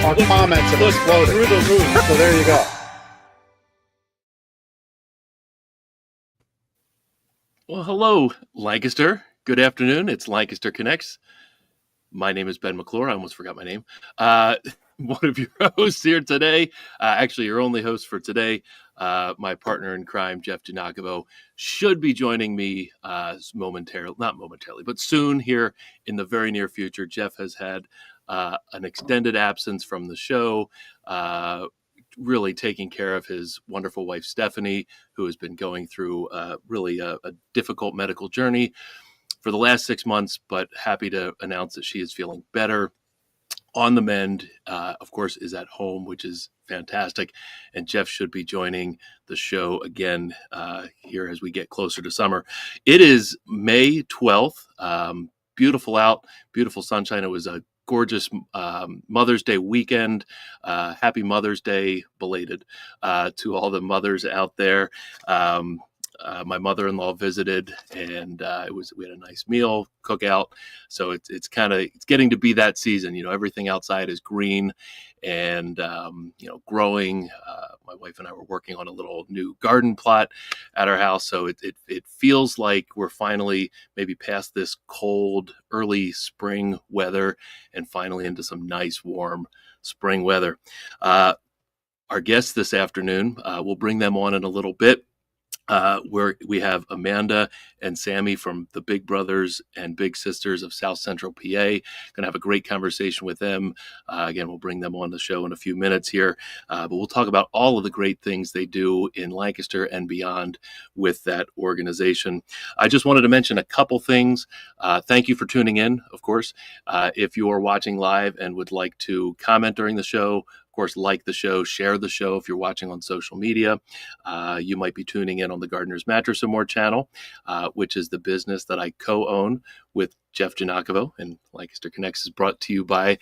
our comments have exploded through the roof. So there you go. Well, hello, Lancaster. Good afternoon. It's Lancaster Connects. My name is Ben McClure. I almost forgot my name. One of your hosts here today, actually your only host for today, my partner in crime, Jeff Giannakovo, should be joining me not momentarily, but soon here in the very near future. Jeff has had an extended absence from the show, really taking care of his wonderful wife, Stephanie, who has been going through really a difficult medical journey for the last 6 months, but happy to announce that she is feeling better, on the mend, of course, is at home, which is fantastic. And Jeff should be joining the show again here as we get closer to summer. It is May 12th. Beautiful out, beautiful sunshine. It was a gorgeous Mother's Day weekend. Happy Mother's Day belated to all the mothers out there. My mother-in-law visited, and we had a nice meal, cookout. So it's getting to be that season. Everything outside is green and growing. My wife and I were working on a little new garden plot at our house, so it feels like we're finally maybe past this cold early spring weather and finally into some nice warm spring weather. Our guests this afternoon, we'll bring them on in a little bit. Where we have Amanda and Sami from the Big Brothers and Big Sisters of South Central PA. Going to have a great conversation with them. Again, we'll bring them on the show in a few minutes here, but we'll talk about all of the great things they do in Lancaster and beyond with that organization. I just wanted to mention a couple things. Thank you for tuning in, of course. If you are watching live and would like to comment during the show, of course, like the show, share the show if you're watching on social media. You might be tuning in on the Gardener's Mattress and More channel, which is the business that I co-own with Jeff Giannakovo, and Lancaster Connects is brought to you by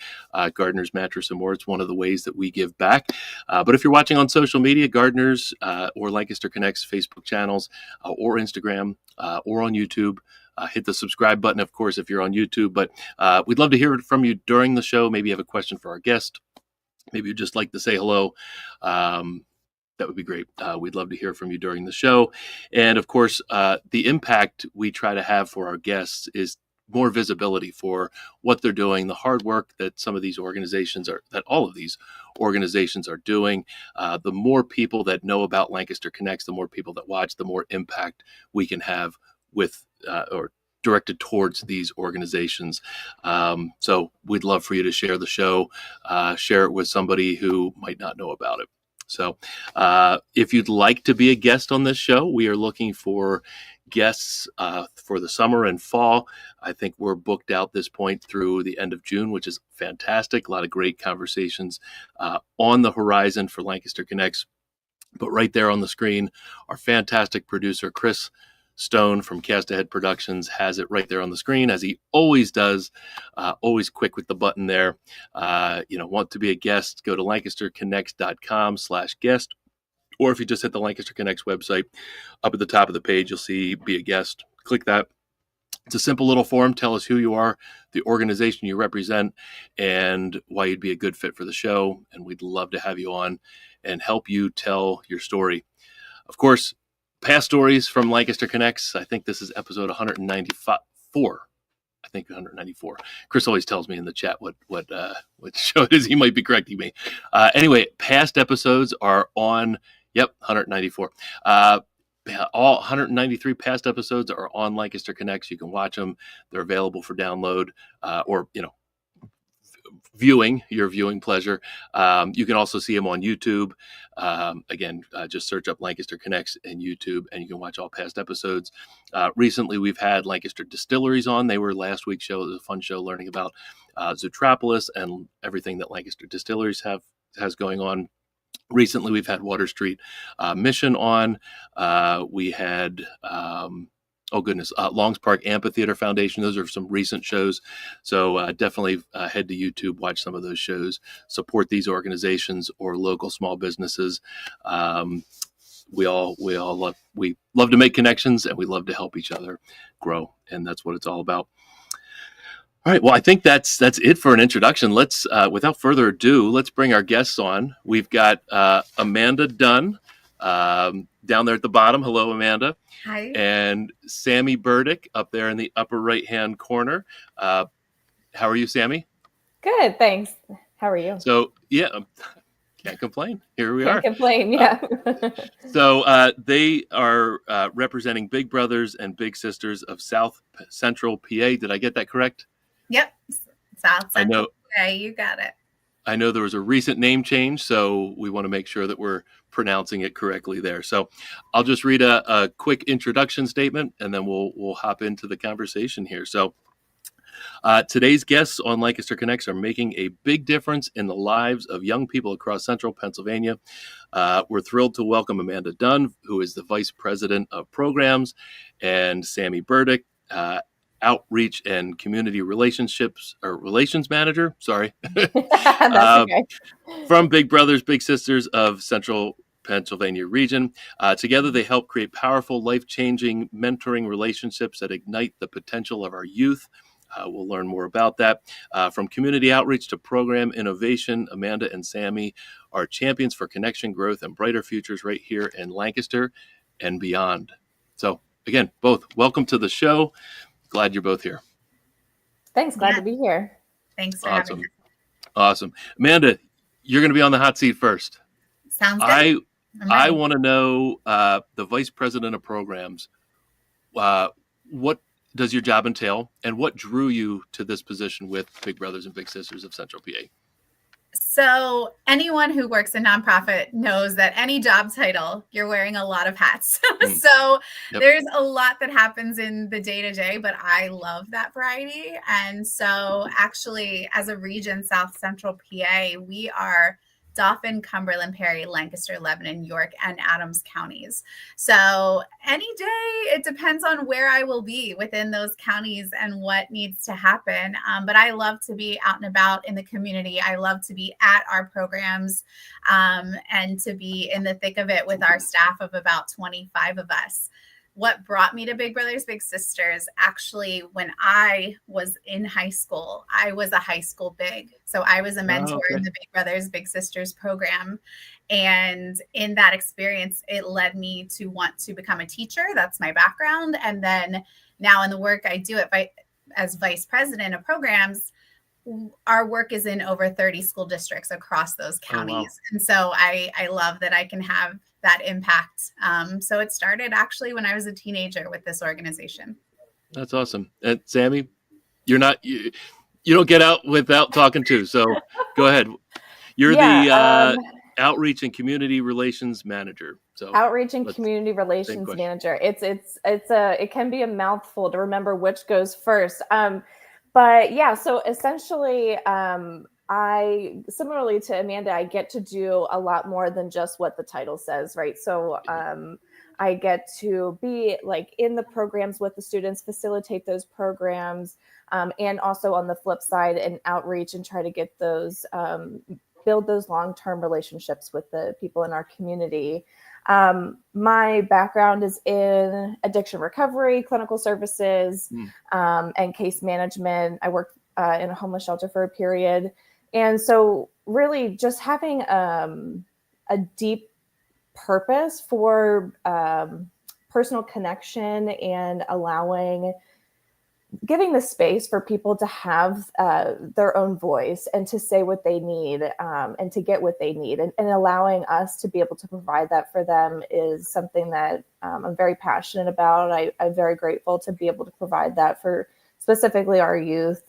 Gardener's Mattress and More. It's one of the ways that we give back. But if you're watching on social media, Gardeners or Lancaster Connects Facebook channels or Instagram or on YouTube, hit the subscribe button, of course, if you're on YouTube. But we'd love to hear from you during the show. Maybe you have a question for our guest. Maybe you'd just like to say hello. That would be great. We'd love to hear from you during the show. And of course, the impact we try to have for our guests is more visibility for what they're doing, the hard work that all of these organizations are doing. The more people that know about Lancaster Connects, the more people that watch, the more impact we can have with or directed towards these organizations. So we'd love for you to share the show, share it with somebody who might not know about it. So if you'd like to be a guest on this show, we are looking for guests for the summer and fall. I think we're booked out this point through the end of June, which is fantastic. A lot of great conversations on the horizon for Lancaster Connects. But right there on the screen, our fantastic producer, Chris Stone from Cast Ahead Productions, has it right there on the screen, as he always does, always quick with the button there. Want to be a guest, go to lancasterconnects.com/guest, or if you just hit the Lancaster Connects website, up at the top of the page, you'll see Be a Guest. Click that. It's a simple little form. Tell us who you are, the organization you represent, and why you'd be a good fit for the show. And we'd love to have you on and help you tell your story. Of course, past stories from Lancaster Connects. I think this is episode 194. I think 194. Chris always tells me in the chat what show it is. He might be correcting me. Anyway, past episodes are on. Yep, 194. All 193 past episodes are on Lancaster Connects. You can watch them. They're available for download or your viewing pleasure. You can also see them on YouTube. Again, just search up Lancaster Connects in YouTube, and you can watch all past episodes. Recently, we've had Lancaster Distilleries on. They were last week's show. It was a fun show learning about Zootropolis and everything that Lancaster Distilleries has going on. Recently, we've had Water Street Mission on. We had Longs Park Amphitheater Foundation. Those are some recent shows. So definitely head to YouTube, watch some of those shows, support these organizations or local small businesses. We love to make connections, and we love to help each other grow. And that's what it's all about. All right. Well, I think that's it for an introduction. Let's, without further ado, let's bring our guests on. We've got Amanda Dunn down there at the bottom. Hello, Amanda. Hi. And Sami Burdick up there in the upper right-hand corner. How are you, Sami? Good, thanks. How are you? So, yeah, can't complain. Here we Can't are. complain, yeah. So they are representing Big Brothers and Big Sisters of South Central PA. Did I get that correct? Yep. South I know. Central PA, you got it. I know there was a recent name change, so we want to make sure that we're pronouncing it correctly there. So I'll just read a quick introduction statement, and then we'll hop into the conversation here. So today's guests on Lancaster Connects are making a big difference in the lives of young people across central Pennsylvania. We're thrilled to welcome Amanda Dunn, who is the Vice President of Programs, and Sami Burdick, Outreach and Community Relations Manager. Sorry. That's okay. From Big Brothers, Big Sisters of Central Pennsylvania region. Together, they help create powerful, life-changing mentoring relationships that ignite the potential of our youth. We'll learn more about that. From community outreach to program innovation, Amanda and Sami are champions for connection, growth, and brighter futures right here in Lancaster and beyond. So, again, both welcome to the show. Glad you're both here. Thanks, glad to be here. Thanks for having us. Awesome. Amanda, you're going to be on the hot seat first. Sounds good. I want to know, the Vice President of Programs, what does your job entail, and what drew you to this position with Big Brothers and Big Sisters of Central PA? So anyone who works in nonprofit knows that any job title, you're wearing a lot of hats. So there's a lot that happens in the day-to-day, but I love that variety. And so actually, as a region, South Central PA, we are Dauphin, Cumberland, Perry, Lancaster, Lebanon, York, and Adams counties. So any day, it depends on where I will be within those counties and what needs to happen. But I love to be out and about in the community. I love to be at our programs and to be in the thick of it with our staff of about 25 of us. What brought me to Big Brothers Big Sisters, actually, when I was in high school, I was a high school big. So I was a mentor in the Big Brothers Big Sisters program. And in that experience, it led me to want to become a teacher. That's my background. And then now in the work I do as Vice President of Programs, our work is in over 30 school districts across those counties. Oh, wow. And so I love that I can have that impact. So it started actually when I was a teenager with this organization. That's awesome. And Sami, you don't get out without talking to. So go ahead. You're the Outreach and Community Relations Manager. So Outreach and Community Relations Manager. It can be a mouthful to remember which goes first. But yeah, so essentially, similarly to Amanda, I get to do a lot more than just what the title says, right? So I get to be like in the programs with the students, facilitate those programs, and also on the flip side, and outreach and try to get those, build those long-term relationships with the people in our community. My background is in addiction recovery, clinical services, and case management. I worked in a homeless shelter for a period. And so really just having a deep purpose for personal connection and giving the space for people to have their own voice and to say what they need and to get what they need, and allowing us to be able to provide that for them is something that I'm very passionate about. I'm very grateful to be able to provide that for specifically our youth.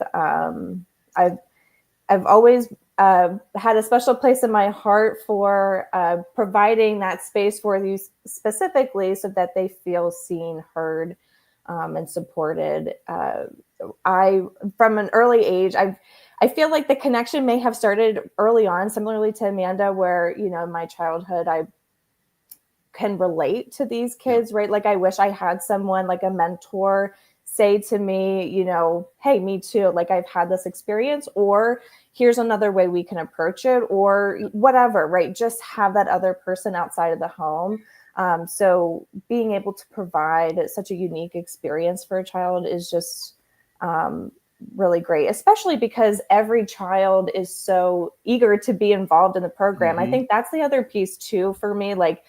I've always had a special place in my heart for providing that space for these specifically so that they feel seen, heard, and supported. From an early age, I feel like the connection may have started early on, similarly to Amanda, where, in my childhood, I can relate to these kids, right? Like I wish I had someone like a mentor say to me, hey, me too, like I've had this experience, or here's another way we can approach it, or whatever, right? Just have that other person outside of the home. So being able to provide such a unique experience for a child is just really great, especially because every child is so eager to be involved in the program. I think that's the other piece too for me. Like,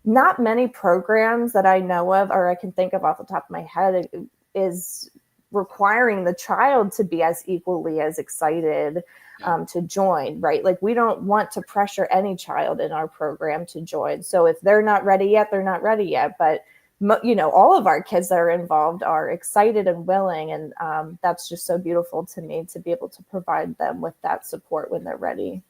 not many programs that I know of, or I can think of off the top of my head, is requiring the child to be as equally as excited to join, right? Like, we don't want to pressure any child in our program to join. So if they're not ready yet, they're not ready yet. But all of our kids that are involved are excited and willing. And that's just so beautiful to me, to be able to provide them with that support when they're ready.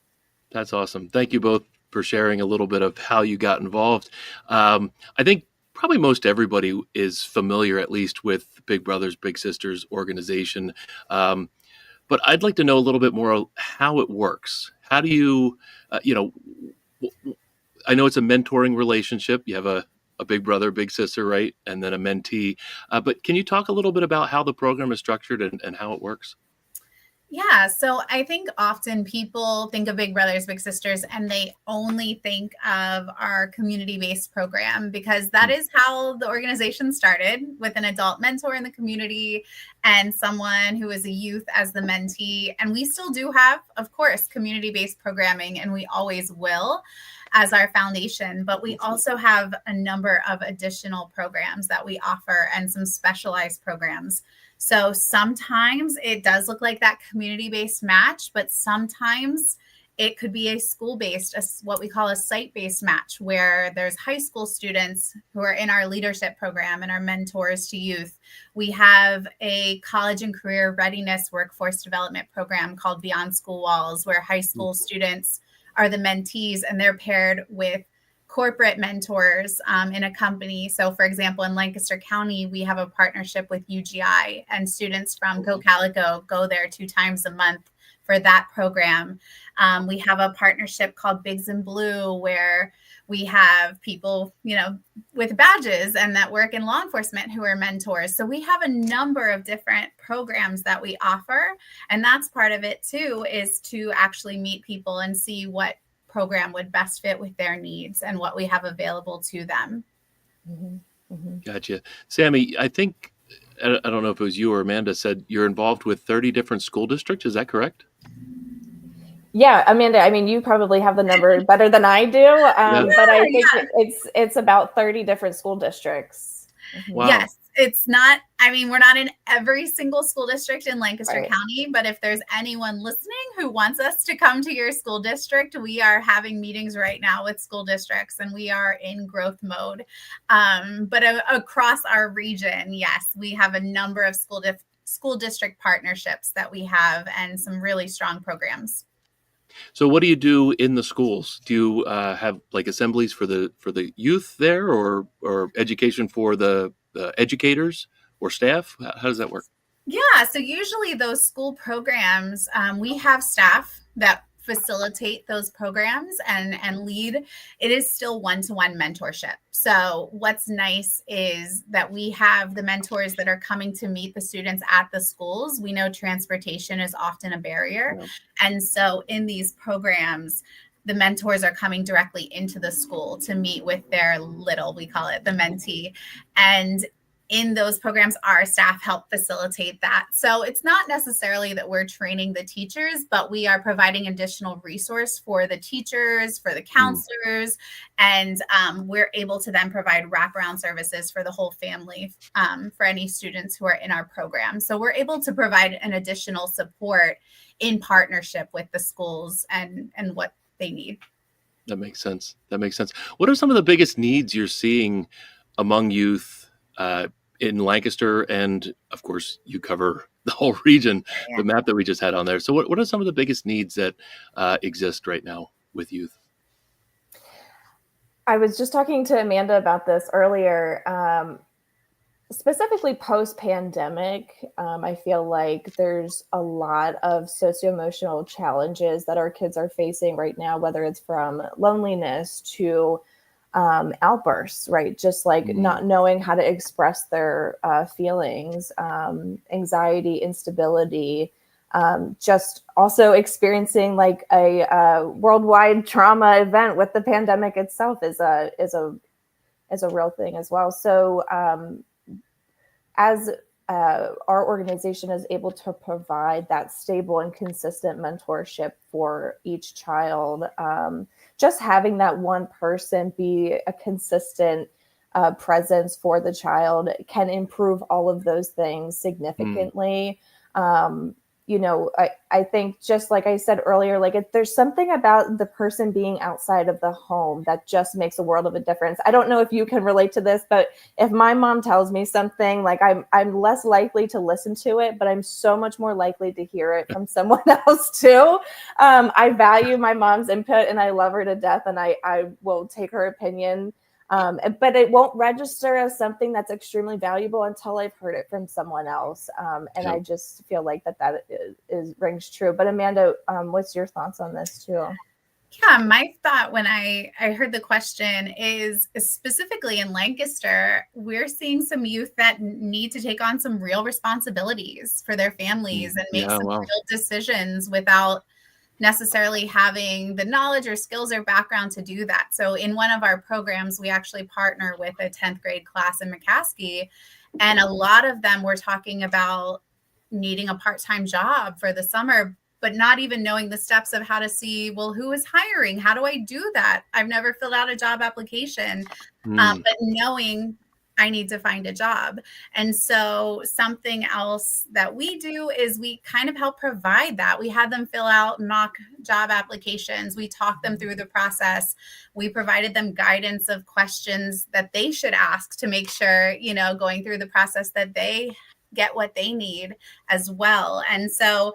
That's awesome. Thank you both for sharing a little bit of how you got involved. I think probably most everybody is familiar, at least, with Big Brothers Big Sisters organization. But I'd like to know a little bit more how it works. How do you, I know it's a mentoring relationship. You have a big brother, big sister, right? And then a mentee. But can you talk a little bit about how the program is structured and how it works? Yeah, so I think often people think of Big Brothers Big Sisters and they only think of our community-based program, because that is how the organization started, with an adult mentor in the community and someone who is a youth as the mentee. And we still do have, of course, community-based programming, and we always will as our foundation, but we also have a number of additional programs that we offer and some specialized programs. So sometimes it does look like that community-based match, but sometimes it could be a school-based, what we call a site-based match, where there's high school students who are in our leadership program and are mentors to youth. We have a college and career readiness workforce development program called Beyond School Walls, where high school students are the mentees and they're paired with corporate mentors in a company. So for example, in Lancaster County, we have a partnership with UGI, and students from Go Calico go there 2 times a month for that program. We have a partnership called Bigs in Blue, where we have people, with badges and that work in law enforcement who are mentors. So we have a number of different programs that we offer. And that's part of it too, is to actually meet people and see what program would best fit with their needs and what we have available to them. Gotcha. Sami, I think, I don't know if it was you or Amanda, said you're involved with 30 different school districts. Is that correct? Yeah, Amanda, I mean, you probably have the number better than I do, but I think it's about 30 different school districts. Wow. Yes, it's not, we're not in every single school district in Lancaster County, but if there's anyone listening who wants us to come to your school district, we are having meetings right now with school districts, and we are in growth mode. But across our region, yes, we have a number of school district partnerships that we have, and some really strong programs. So what do you do in the schools? Do you have like assemblies for the youth there, or education for the educators or staff? How does that work? Yeah, so usually those school programs, we have staff that facilitate those programs and lead. It is still one-to-one mentorship. So what's nice is that we have the mentors that are coming to meet the students at the schools. We know transportation is often a barrier. Yeah. And so in these programs, the mentors are coming directly into the school to meet with their we call it the mentee. And in those programs, our staff help facilitate that. So it's not necessarily that we're training the teachers, but we are providing additional resource for the teachers, for the counselors, and we're able to then provide wraparound services for the whole family for any students who are in our program. So we're able to provide an additional support in partnership with the schools and what they need. That makes sense. What are some of the biggest needs you're seeing among youth in Lancaster? And of course, you cover the whole region, the map that we just had on there. So what are some of the biggest needs that exist right now with youth? I was just talking to Amanda about this earlier. Specifically post-pandemic, I feel like there's a lot of socio-emotional challenges that our kids are facing right now, whether it's from loneliness to outbursts, right? Just like not knowing how to express their feelings, anxiety, instability, just also experiencing like a worldwide trauma event with the pandemic itself is a real thing as well. So as our organization is able to provide that stable and consistent mentorship for each child. Just having that one person be a consistent presence for the child can improve all of those things significantly. I think, just like I said earlier, like there's something about the person being outside of the home that just makes a world of a difference. I don't know if you can relate to this, but if my mom tells me something, like I'm less likely to listen to it, but I'm so much more likely to hear it from someone else too. I value my mom's input and I love her to death, and I will take her opinion. But it won't register as something that's extremely valuable until I've heard it from someone else. And I just feel like that rings true. But Amanda, what's your thoughts on this too? Yeah, my thought when I heard the question is specifically in Lancaster, we're seeing some youth that need to take on some real responsibilities for their families and make some real decisions without necessarily having the knowledge or skills or background to do that. So in one of our programs, we actually partner with a 10th grade class in McCaskey, and a lot of them were talking about needing a part-time job for the summer, but not even knowing the steps of how to see, well, who is hiring? How do I do that? I've never filled out a job application, but knowing I need to find a job. And so something else that we do is we kind of help provide that. We have them fill out mock job applications. We talk them through the process. We provided them guidance of questions that they should ask to make sure, going through the process, that they get what they need as well. And so,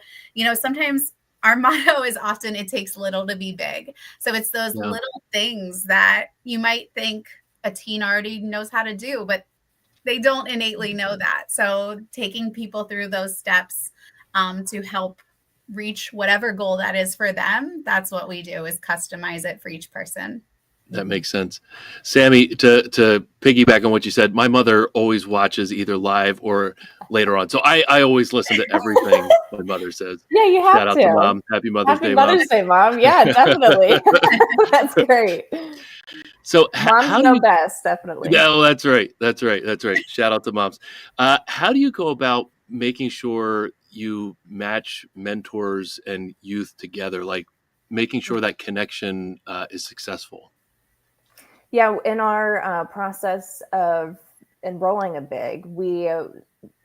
sometimes our motto is often, it takes little to be big. So it's those little things that you might think a teen already knows how to do, but they don't innately know that. So taking people through those steps to help reach whatever goal that is for them, that's what we do, is customize it for each person. That makes sense. Sami, to piggyback on what you said, my mother always watches either live or later on. So I always listen to everything my mother says. Yeah, you have Shout to. out to Mom. Happy Mother's Day, Mom. Happy Mother's Day, Mom. Yeah, definitely. That's great. So moms know best, definitely. Yeah, well, that's right. Shout out to moms. How do you go about making sure you match mentors and youth together, like making sure that connection is successful? Yeah, in our process of enrolling a big, we,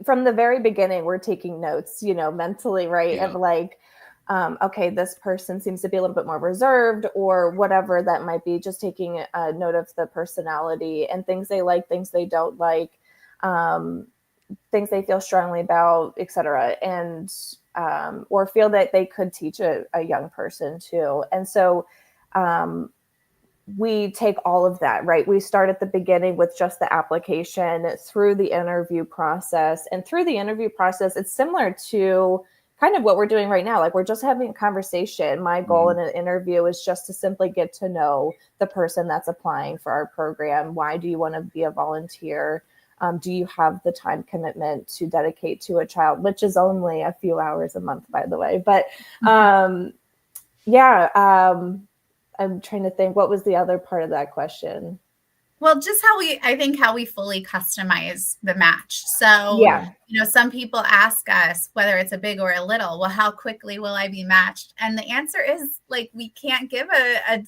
from the very beginning, we're taking notes, mentally, right? Yeah. Of like, okay, this person seems to be a little bit more reserved, or whatever that might be, just taking a note of the personality and things they like, things they don't like, things they feel strongly about, etc. And, or feel that they could teach a young person too. And so, we take all of that, right? We start at the beginning with just the application, through the interview process. And through the interview process, it's similar to kind of what we're doing right now. Like, we're just having a conversation. My goal in an interview is just to simply get to know the person that's applying for our program. Why do you want to be a volunteer? Do you have the time commitment to dedicate to a child, which is only a few hours a month, by the way. But I'm trying to think, what was the other part of that question? Well, just how we fully customize the match. So, some people ask us, whether it's a big or a little, well, how quickly will I be matched? And the answer is, like, we can't give a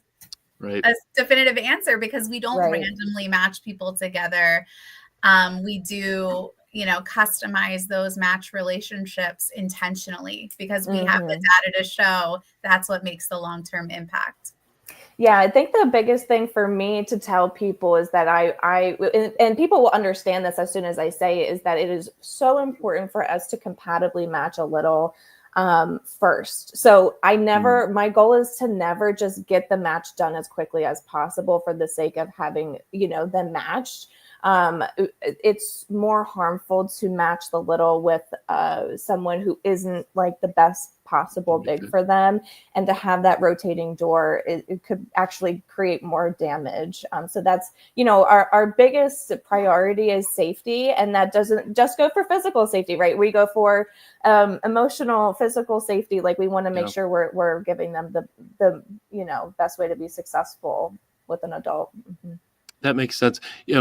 definitive answer, because we don't randomly match people together. We do, customize those match relationships intentionally, because we have the data to show that's what makes the long-term impact. Yeah, I think the biggest thing for me to tell people is that and people will understand this as soon as I say it, is that it is so important for us to compatibly match a little first. So my goal is to never just get the match done as quickly as possible for the sake of having, them matched. It's more harmful to match the little with someone who isn't like the best possible big for them, and to have that rotating door, it could actually create more damage. So that's, our biggest priority is safety, and that doesn't just go for physical safety, right? We go for emotional, physical safety. Like, we want to make sure we're giving them the best way to be successful with an adult. That makes sense.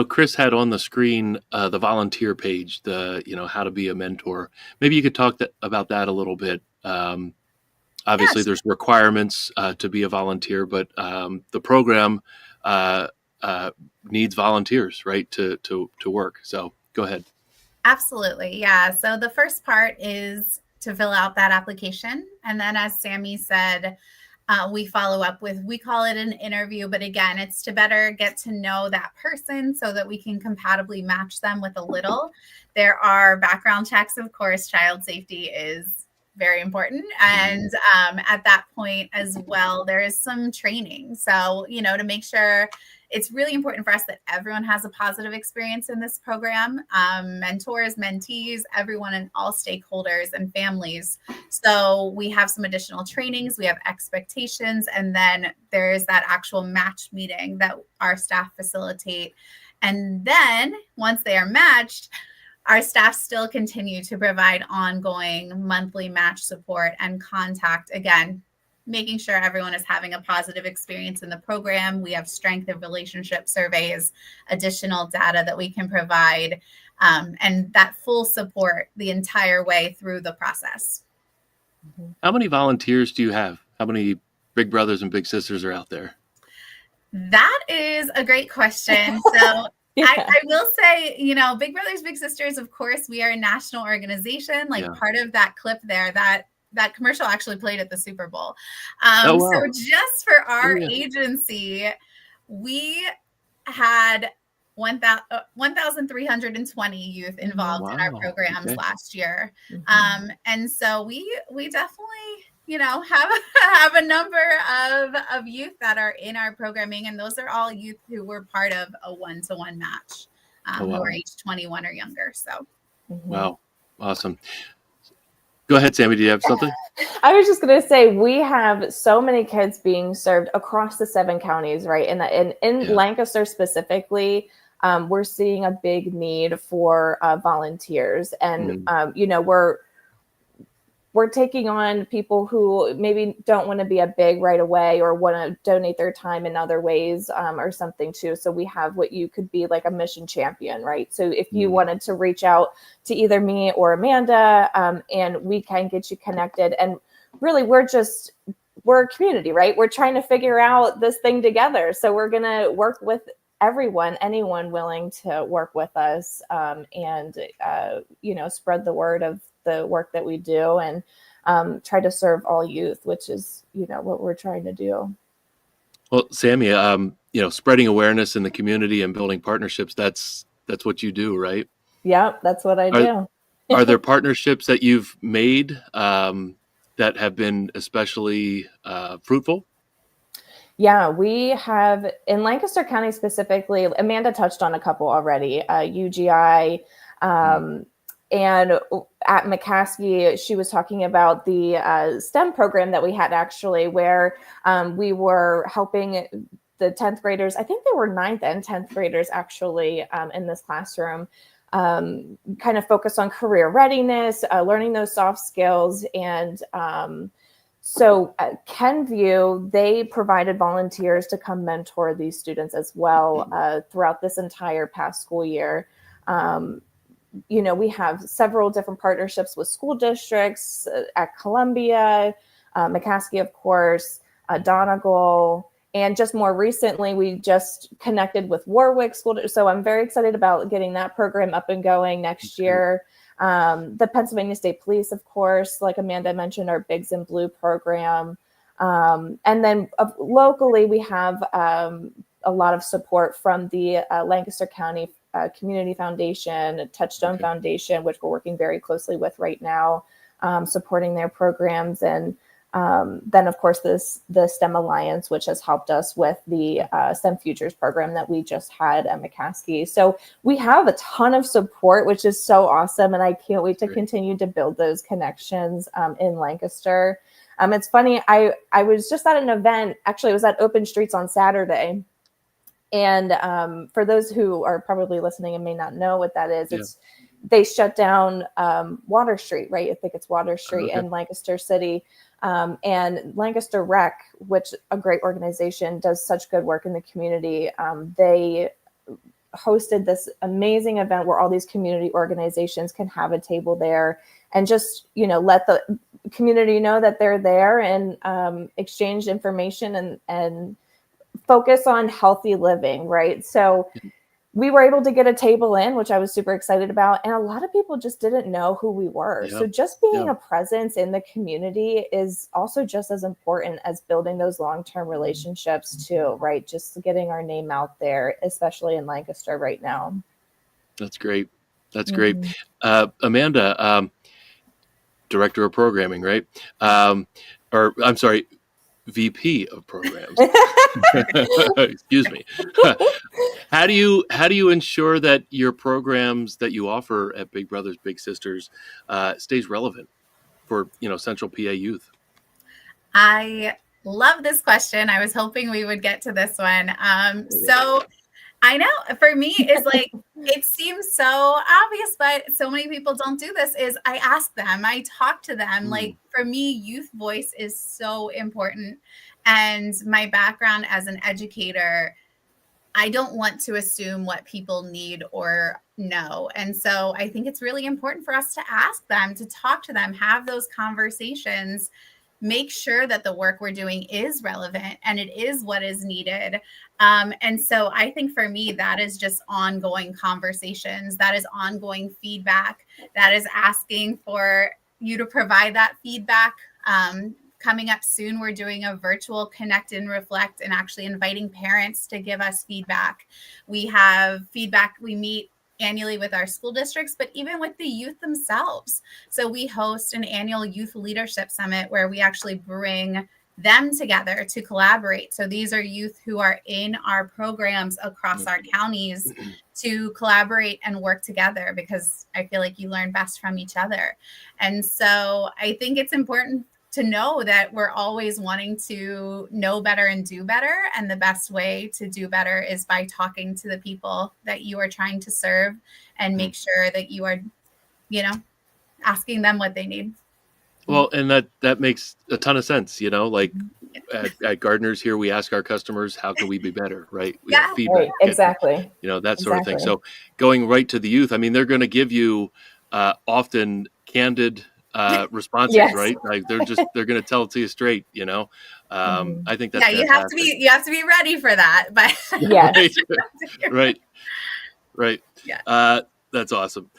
Chris had on the screen the volunteer page, the how to be a mentor. Maybe you could talk about that a little bit. Obviously, Yes. there's requirements to be a volunteer, but the program needs volunteers, right, to work. So go ahead. Absolutely. Yeah. So the first part is to fill out that application. And then, as Sami said, we follow up with, we call it an interview, but again, it's to better get to know that person so that we can compatibly match them with a little. There are background checks, of course. Child safety is very important. And at that point as well, there is some training. So, to make sure, it's really important for us that everyone has a positive experience in this program, mentors, mentees, everyone, and all stakeholders and families. So we have some additional trainings, we have expectations, and then there's that actual match meeting that our staff facilitate. And then once they are matched, our staff still continue to provide ongoing monthly match support and contact, again, making sure everyone is having a positive experience in the program. We have strength of relationship surveys, additional data that we can provide, and that full support the entire way through the process. How many volunteers do you have? How many big brothers and big sisters are out there? That is a great question. So yeah. I will say, Big Brothers, Big Sisters, of course, we are a national organization. Part of that clip there, that commercial actually played at the Super Bowl. Oh, wow. So just for our agency, we had 1,320 youth involved in our programs last year. And so we definitely, have a number of youth that are in our programming, and those are all youth who were part of a one-to-one match, who are age 21 or younger. So, wow, awesome. Go ahead, Sami. Do you have something? I was just going to say, we have so many kids being served across the 7 counties, right? And in Lancaster specifically, we're seeing a big need for volunteers, and we're taking on people who maybe don't want to be a big right away or want to donate their time in other ways, or something too. So we have what you could be like a mission champion, right? So if you wanted to reach out to either me or Amanda, and we can get you connected. And really, we're a community, right? We're trying to figure out this thing together. So we're going to work with anyone willing to work with us, and spread the word of the work that we do, and try to serve all youth, which is, what we're trying to do. Well, Sami, spreading awareness in the community and building partnerships, that's what you do, right? Yeah, that's what I do. Are there partnerships that you've made that have been especially fruitful? Yeah, we have in Lancaster County specifically. Amanda touched on a couple already. UGI, and at McCaskey, she was talking about the STEM program that we had actually, where we were helping the 10th graders. I think they were 9th and 10th graders actually in this classroom, kind of focus on career readiness, learning those soft skills, and so at Kenview, they provided volunteers to come mentor these students as well throughout this entire past school year. We have several different partnerships with school districts at Columbia, McCaskey, of course, Donegal, and just more recently, we just connected with Warwick School. So I'm very excited about getting that program up and going next year. The Pennsylvania State Police, of course, like Amanda mentioned, our Bigs in Blue program. And then locally, we have a lot of support from the Lancaster County Community Foundation, Touchstone Foundation, which we're working very closely with right now, supporting their programs. And then, of course, the STEM Alliance, which has helped us with the STEM Futures program that we just had at McCaskey. So we have a ton of support, which is so awesome. And I can't wait to continue to build those connections in Lancaster. It's funny, I was just at an event, actually it was at Open Streets on Saturday. And for those who are probably listening and may not know what that is, they shut down Water Street, right? I think it's Water Street in Lancaster City. And Lancaster Rec, which a great organization, does such good work in the community. They hosted this amazing event where all these community organizations can have a table there and just, let the community know that they're there and exchange information and focus on healthy living, right? So we were able to get a table in, which I was super excited about. And a lot of people just didn't know who we were. Yeah. So just being a presence in the community is also just as important as building those long-term relationships too, right? Just getting our name out there, especially in Lancaster right now. That's great. That's great. Amanda, Director of Programming, right? Or I'm sorry, VP of Programs. Excuse me. How do you ensure that your programs that you offer at Big Brothers Big Sisters stays relevant for Central PA youth? I love this question. I was hoping we would get to this one. So I know for me is like, it seems so obvious, but so many people don't do this, is I ask them, I talk to them. Like for me, youth voice is so important. And my background as an educator, I don't want to assume what people need or know. And so I think it's really important for us to ask them, to talk to them, have those conversations, make sure that the work we're doing is relevant and it is what is needed. And so I think for me, that is just ongoing conversations. That is ongoing feedback. That is asking for you to provide that feedback. Coming up soon, we're doing a virtual Connect and Reflect and actually inviting parents to give us feedback. We have feedback. We meet annually with our school districts, but even with the youth themselves. So we host an annual youth leadership summit where we actually bring them together to collaborate. So these are youth who are in our programs across our counties to collaborate and work together, because I feel like you learn best from each other. And so I think it's important to know that we're always wanting to know better and do better. And the best way to do better is by talking to the people that you are trying to serve and make sure that you are, asking them what they need. Well, and that makes a ton of sense, like at Gardeners here, we ask our customers, how can we be better, right? We have feedback. Right, exactly. That sort of thing. So going right to the youth, I mean, they're going to give you often candid responses, right? Like they're going to tell it to you straight, I think that's fantastic. You have to be ready for that, but right. Yeah. That's awesome.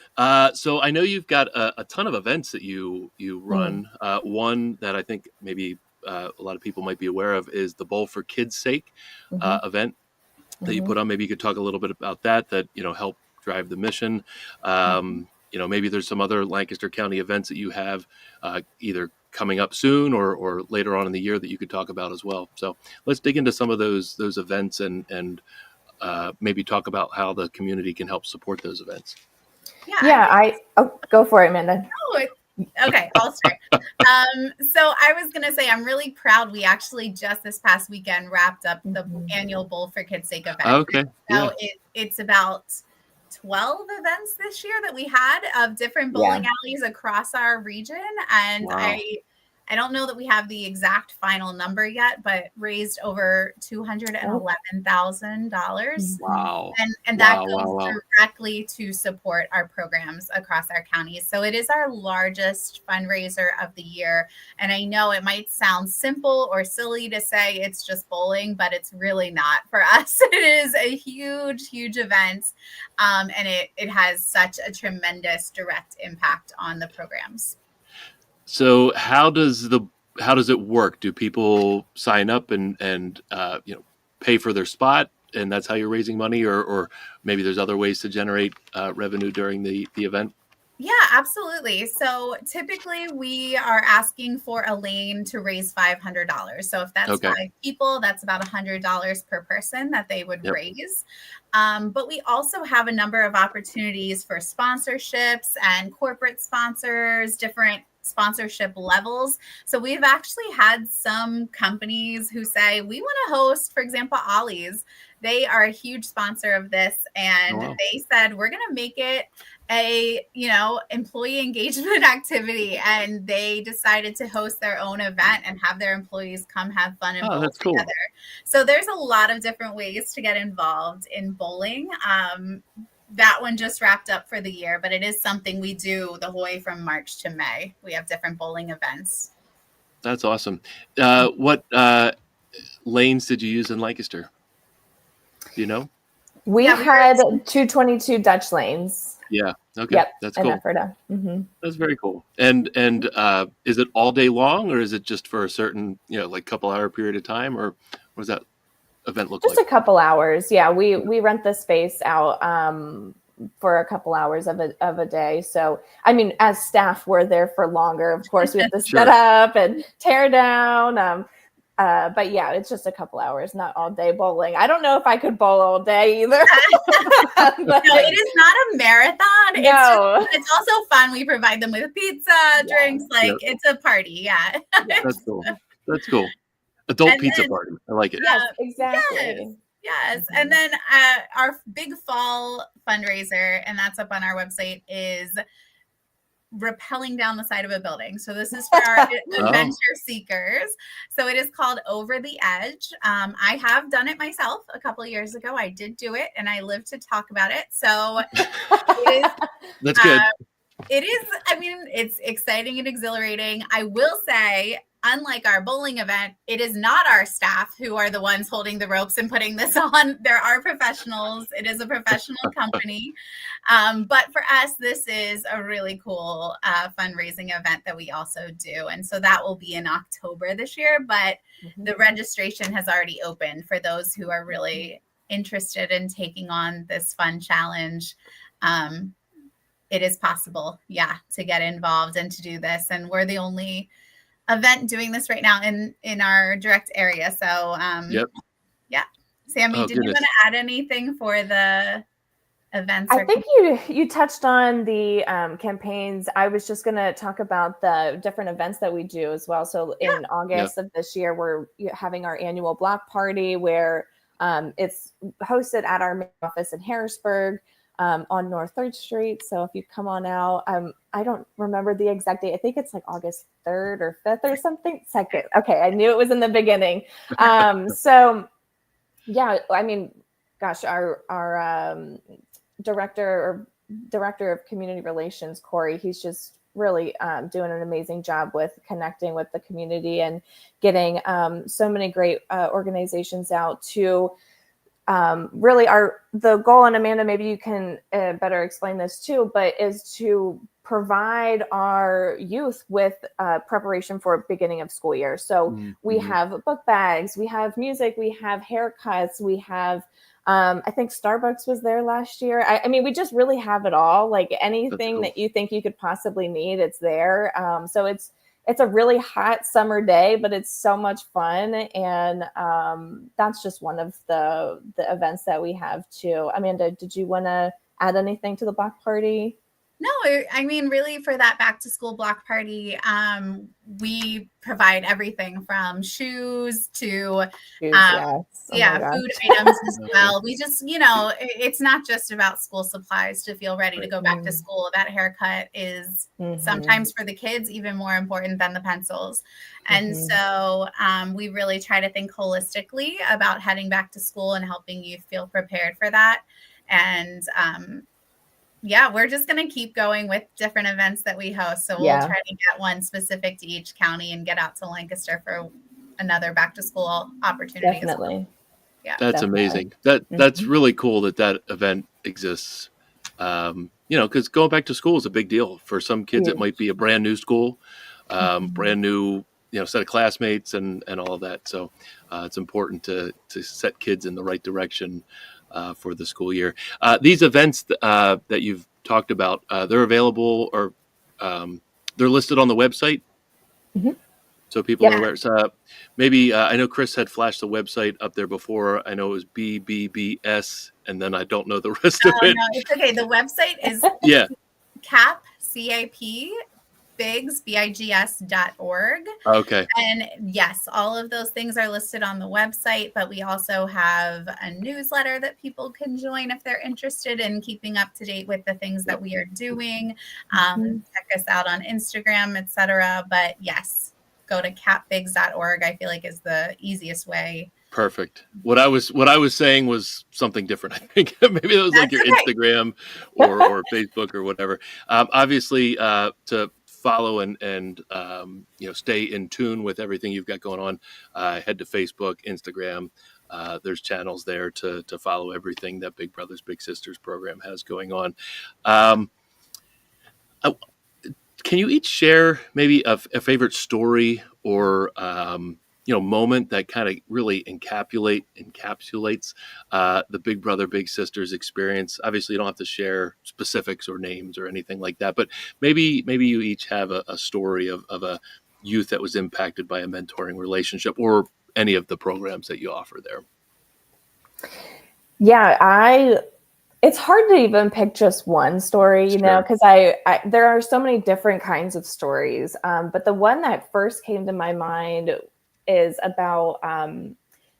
So I know you've got a ton of events that you run. One that I think maybe a lot of people might be aware of is the Bowl for Kids' Sake event that you put on. Maybe you could talk a little bit about that help drive the mission. Maybe there's some other Lancaster County events that you have either coming up soon or later on in the year that you could talk about as well. So let's dig into some of those events and maybe talk about how the community can help support those events. Go for it, Amanda. Okay, I'll start. So I was going to say, I'm really proud. We actually just this past weekend wrapped up the annual Bowl for Kids' Sake event. Okay. So it's about 12 events this year that we had of different bowling alleys across our region. And wow. I don't know that we have the exact final number yet, but raised over $211,000. Wow. And that goes directly to support our programs across our counties. So it is our largest fundraiser of the year. And I know it might sound simple or silly to say it's just bowling, but it's really not. For us, it is a huge, huge event. And it has such a tremendous direct impact on the programs. So how does it work? Do people sign up and pay for their spot, and that's how you're raising money, or maybe there's other ways to generate revenue during the event? Yeah, absolutely. So typically we are asking for a lane to raise $500. So if that's 5 people, that's about $100 per person that they would raise. But we also have a number of opportunities for sponsorships and corporate sponsors, different sponsorship levels. So we've actually had some companies who say, we want to host, for example, Ollie's. They are a huge sponsor of this. And they said, we're going to make it a, employee engagement activity. And they decided to host their own event and have their employees come have fun and bowl that's together. Cool. So there's a lot of different ways to get involved in bowling. That one just wrapped up for the year, but it is something we do the whole way from March to May. We have different bowling events. That's awesome. What lanes did you use in Lancaster? Do you know? We had 222 Dutch lanes. Yeah. Okay. Yep. That's cool. That's very cool. And is it all day long, or is it just for a certain, like couple hour period of time, or what does that event look like? Just a couple hours. Yeah. We rent the space out for a couple hours of a day. So, I mean, as staff, we're there for longer. Of course, we have to set up and tear down. But yeah, it's just a couple hours, not all day bowling. I don't know if I could bowl all day either. No, it is not a marathon. No. It's also fun. We provide them with pizza, drinks. It's a party. Yeah. That's cool. That's cool. Adult pizza party. I like it. Yes, exactly. Yes. And then our big fall fundraiser, and that's up on our website, is rappelling down the side of a building. So this is for our adventure seekers. So it is called Over the Edge. I have done it myself a couple of years ago. I did do it, and I live to talk about it. So it is, that's good. It is, it's exciting and exhilarating. I will say, unlike our bowling event, it is not our staff who are the ones holding the ropes and putting this on. There are professionals. It is a professional company. But for us, this is a really cool fundraising event that we also do. And so that will be in October this year. But the registration has already opened for those who are really interested in taking on this fun challenge. It is possible, to get involved and to do this. And we're the only event doing this right now in our direct area. So, Sami, did you want to add anything for the events? I think you touched on the campaigns. I was just going to talk about the different events that we do as well. So in August of this year, we're having our annual block party where it's hosted at our main office in Harrisburg. On North 3rd Street. So if you come on out, I don't remember the exact date. I think it's like August 3rd or 5th or something. 2nd. Okay. I knew it was in the beginning. So yeah, our director of community relations, Corey, he's just really doing an amazing job with connecting with the community and getting so many great organizations out to really the goal, and Amanda, maybe you can better explain this too, but is to provide our youth with preparation for beginning of school year. So we have book bags, we have music, we have haircuts, we have, I think Starbucks was there last year. I mean, we just really have it all. Like anything that you think you could possibly need, it's there. So it's a really hot summer day, but it's so much fun. And that's just one of the events that we have too. Amanda, did you want to add anything to the block party? No, I mean, really for that back to school block party, we provide everything from shoes to food items as well. We just, it's not just about school supplies to feel ready to go back to school. That haircut is sometimes for the kids even more important than the pencils. And so we really try to think holistically about heading back to school and helping you feel prepared for that. And we're just going to keep going with different events that we host. So we'll try to get one specific to each county and get out to Lancaster for another back to school opportunity. Definitely. Well. Yeah. That's amazing. That's really cool that event exists. Because going back to school is a big deal. For some kids, it might be a brand new school, brand new, set of classmates and all of that. So it's important to set kids in the right direction for the school year. These events that you've talked about, they're available or they're listed on the website. So people are aware. So maybe I know Chris had flashed the website up there before. I know it was BBBS, and then I don't know the rest of it. No, it's okay. The website is CAP, capbigs.org. Okay. And yes, all of those things are listed on the website, but we also have a newsletter that people can join if they're interested in keeping up to date with the things that we are doing. Check us out on Instagram, etc. But yes, go to capbigs.org. I feel like is the easiest way. Perfect. What I was saying was something different. I think maybe it was like your Instagram or Facebook or whatever. Obviously, to follow and stay in tune with everything you've got going on, head to Facebook, Instagram. There's channels there to follow everything that Big Brothers Big Sisters program has going on. Can you each share maybe a favorite story or moment that kind of really encapsulates the Big Brother Big Sisters experience? Obviously, you don't have to share specifics or names or anything like that, but maybe you each have a story of a youth that was impacted by a mentoring relationship or any of the programs that you offer there. Yeah, it's hard to even pick just one story, because there are so many different kinds of stories. But the one that first came to my mind is about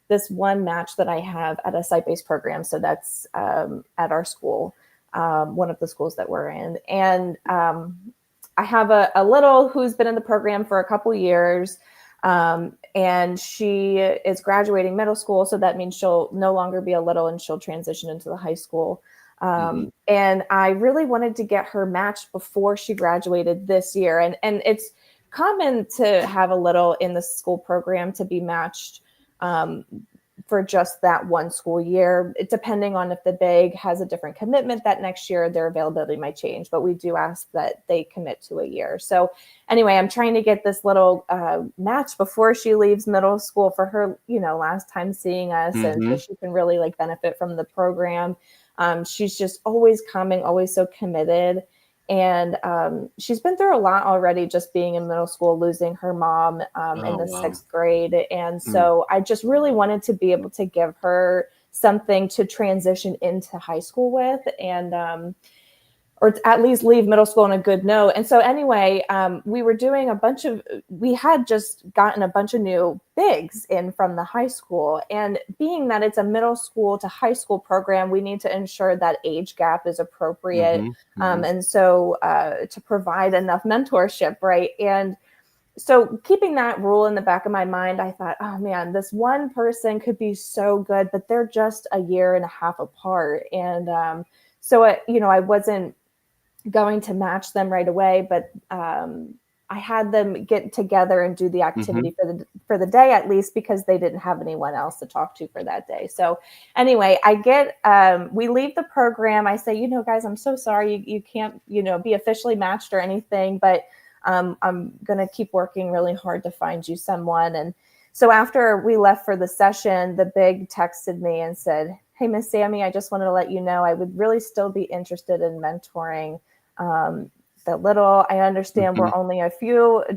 this one match that I have at a site-based program. So that's at our school, one of the schools that we're in. And I have a little who's been in the program for a couple years. And she is graduating middle school. So that means she'll no longer be a little and she'll transition into the high school. And I really wanted to get her matched before she graduated this year. And it's common to have a little in the school program to be matched for just that one school year, depending on if the big has a different commitment that next year, their availability might change, but we do ask that they commit to a year. So anyway, I'm trying to get this little match before she leaves middle school for her, last time seeing us, and so she can really benefit from the program. She's just always coming, always so committed. And she's been through a lot already, just being in middle school, losing her mom in the sixth grade. And so I just really wanted to be able to give her something to transition into high school with, and or at least leave middle school on a good note. And so anyway, we had just gotten a bunch of new bigs in from the high school. And being that it's a middle school to high school program, we need to ensure that age gap is appropriate. And so to provide enough mentorship, right? And so keeping that rule in the back of my mind, I thought, oh man, this one person could be so good, but they're just a year and a half apart. And so I wasn't going to match them right away, but I had them get together and do the activity for the day, at least, because they didn't have anyone else to talk to for that day. So anyway, we leave the program. I say, guys, I'm so sorry you can't, be officially matched or anything, but I'm going to keep working really hard to find you someone. And so after we left for the session, the big texted me and said, hey, Miss Sami, I just wanted to let you know I would really still be interested in mentoring the little. I understand we're only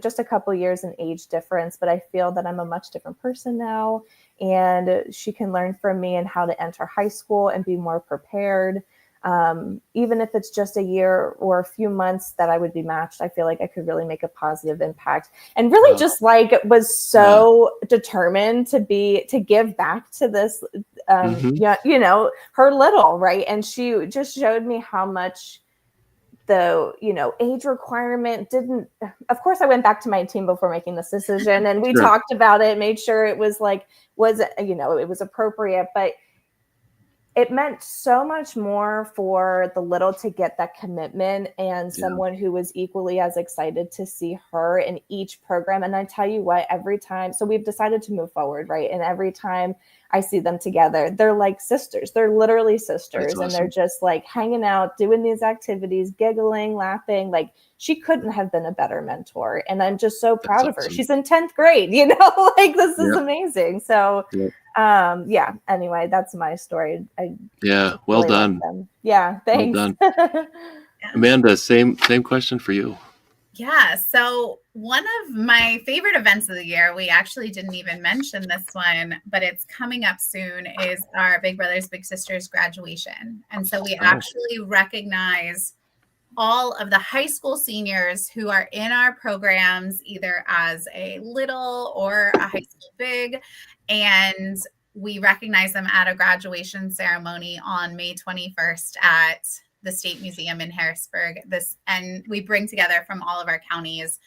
just a couple years in age difference, but I feel that I'm a much different person now, and she can learn from me and how to enter high school and be more prepared. Even if it's just a year or a few months that I would be matched, I feel like I could really make a positive impact, and really was so determined to give back to this, her little, right. And she just showed me how much the, age requirement of course I went back to my team before making this decision, and we talked about it, made sure it was it was appropriate, but it meant so much more for the little to get that commitment and someone who was equally as excited to see her in each program. And I tell you what, every time, so we've decided to move forward, right? And every time I see them together, they're like sisters. They're literally sisters. Awesome. And they're just hanging out, doing these activities, giggling, laughing. She couldn't have been a better mentor. And I'm just so proud of her. She's in 10th grade, this is amazing. So anyway, that's my story. Well done. Yeah, thanks. Well done. Amanda, same question for you. Yeah, so one of my favorite events of the year, we actually didn't even mention this one, but it's coming up soon, is our Big Brothers Big Sisters graduation. And so we actually recognize all of the high school seniors who are in our programs, either as a little or a high school big. And we recognize them at a graduation ceremony on May 21st at the State Museum in Harrisburg. And we bring together from all of our counties.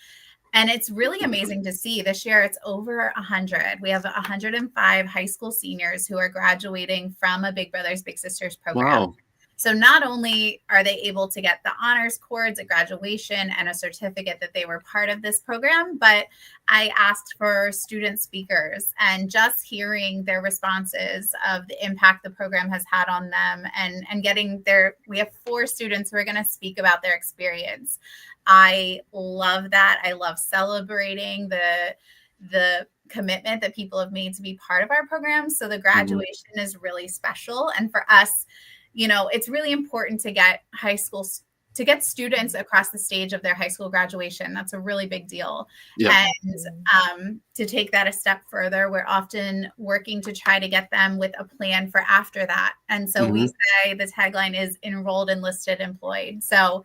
And it's really amazing to see. This year, it's over 100. We have 105 high school seniors who are graduating from a Big Brothers Big Sisters program. Wow. So not only are they able to get the honors cords at graduation and a certificate that they were part of this program, but I asked for student speakers, and just hearing their responses of the impact the program has had on them, and getting we have 4 students who are going to speak about their experience. I love that. I love celebrating the commitment that people have made to be part of our program. So the graduation is really special. And for us, it's really important to get students across the stage of their high school graduation. That's a really big deal. Yeah. And to take that a step further, we're often working to try to get them with a plan for after that. And so we say the tagline is enrolled, enlisted, employed. So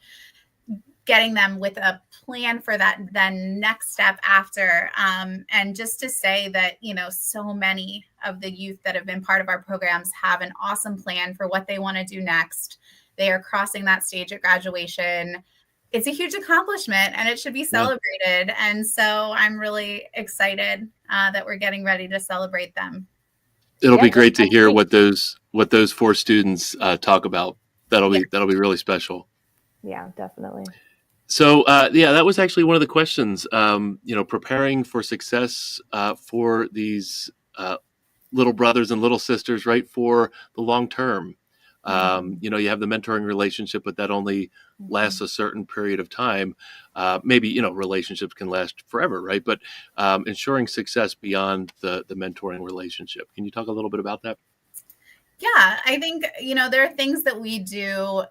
getting them with a plan for that then next step after. And just to say that, so many of the youth that have been part of our programs have an awesome plan for what they want to do next. They are crossing that stage at graduation. It's a huge accomplishment and it should be celebrated. Yeah. And so I'm really excited that we're getting ready to celebrate them. It'll be great to hear what those 4 students talk about. That'll be really special. Yeah, definitely. So, that was actually one of the questions, preparing for success for these little brothers and little sisters, right, for the long term. You have the mentoring relationship, but that only lasts a certain period of time. Maybe, relationships can last forever, right? But ensuring success beyond the mentoring relationship. Can you talk a little bit about that? Yeah, I think, there are things that we do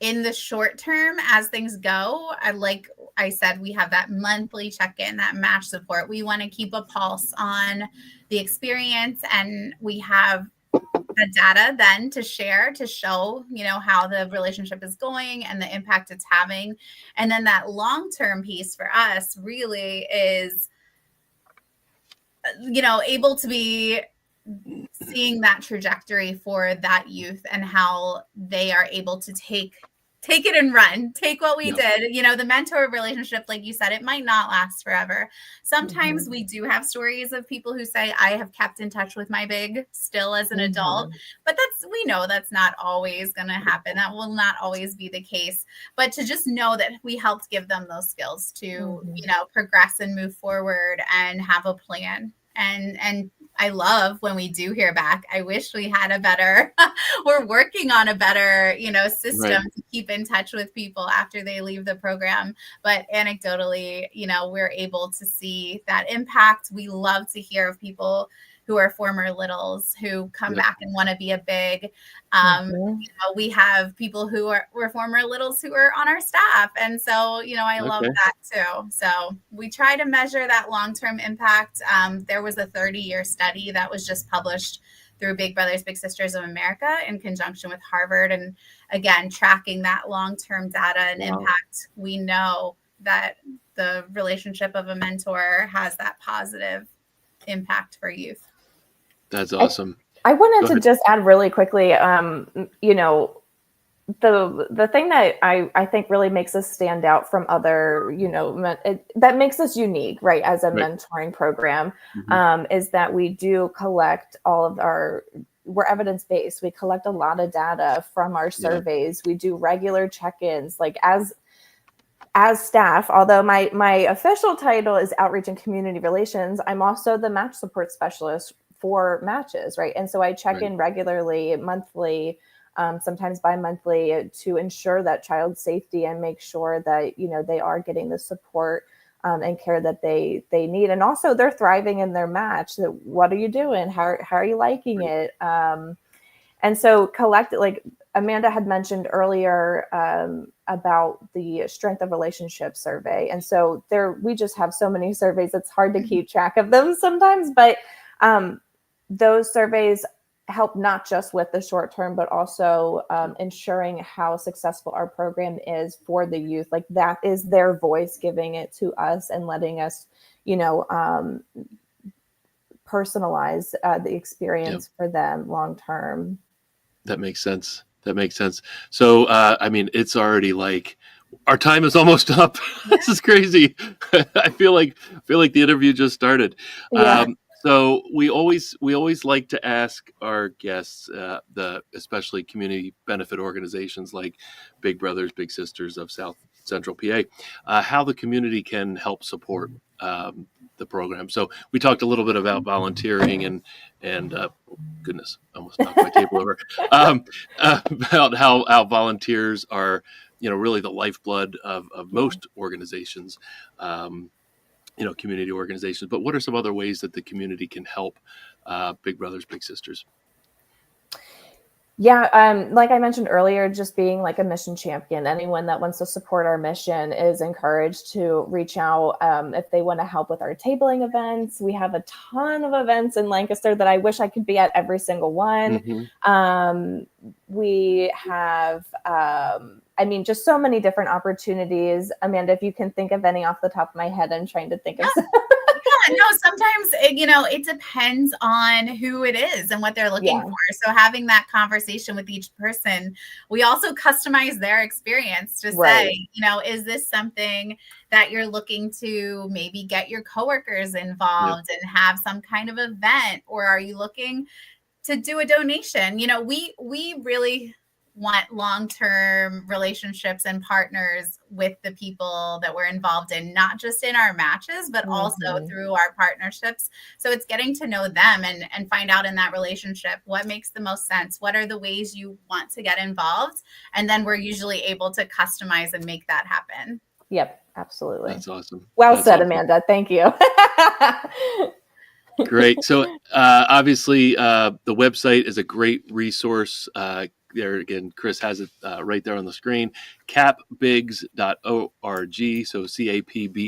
in the short term as things go. Like I said, we have that monthly check-in, that match support. We want to keep a pulse on the experience, and we have the data then to share, to show, how the relationship is going and the impact it's having. And then that long-term piece for us really is, able to be seeing that trajectory for that youth and how they are able to take it and run, take what we did. The mentor relationship, like you said, it might not last forever. Sometimes we do have stories of people who say, I have kept in touch with my big still as an adult, but we know that's not always going to happen. That will not always be the case, but to just know that we helped give them those skills to, progress and move forward and have a plan. And I love when we do hear back. I wish we had we're working on a better, system to keep in touch with people after they leave the program. But anecdotally, we're able to see that impact. We love to hear of people who are former littles who come back and want to be a big. We have people who were former littles who are on our staff. And so, I love that too. So we try to measure that long-term impact. There was a 30-year study that was just published through Big Brothers Big Sisters of America in conjunction with Harvard. And again, tracking that long-term data and impact, we know that the relationship of a mentor has that positive impact for youth. That's awesome. I wanted to just add really quickly, the thing that I think really makes us stand out from other, that makes us unique, right, as a mentoring program, is that we do collect we're evidence-based. We collect a lot of data from our surveys. We do regular check-ins, like as staff, although my official title is Outreach and Community Relations, I'm also the Match Support Specialist for matches, right? And so I check in regularly, monthly, sometimes bi-monthly, to ensure that child safety and make sure that, they are getting the support and care that they need. And also they're thriving in their match. That what are you doing? How are you liking it? And so like Amanda had mentioned earlier about the Strength of Relationship survey. And so we just have so many surveys, it's hard to keep track of them sometimes, but those surveys help not just with the short term, but also ensuring how successful our program is for the youth. Like that is their voice giving it to us and letting us, personalize the experience for them long term. That makes sense. So, it's already like our time is almost up. This is crazy. I feel like the interview just started. Yeah. So we always like to ask our guests, especially community benefit organizations like Big Brothers Big Sisters of South Central PA, how the community can help support the program. So we talked a little bit about volunteering and goodness, almost knocked my table over. About how volunteers are, really the lifeblood of most organizations. Community organizations, but what are some other ways that the community can help Big Brothers Big Sisters? Yeah, like I mentioned earlier, just being like a mission champion. Anyone that wants to support our mission is encouraged to reach out if they want to help with our tabling events. We have a ton of events in Lancaster that I wish I could be at every single one. We have, just so many different opportunities. Amanda, if you can think of any off the top of my head, I'm trying to think of some. Yeah, no, sometimes, it depends on who it is and what they're looking for. So having that conversation with each person, we also customize their experience to say, is this something that you're looking to maybe get your coworkers involved and have some kind of event, or are you looking to do a donation? We really want long-term relationships and partners with the people that we're involved in, not just in our matches, but also through our partnerships. So it's getting to know them and find out in that relationship what makes the most sense. What are the ways you want to get involved? And then we're usually able to customize and make that happen. Yep, absolutely. That's awesome. That's said, awesome. Amanda. Thank you. Great. So obviously the website is a great resource. There again, Chris has it right there on the screen, capbigs.org. So capbigs.org.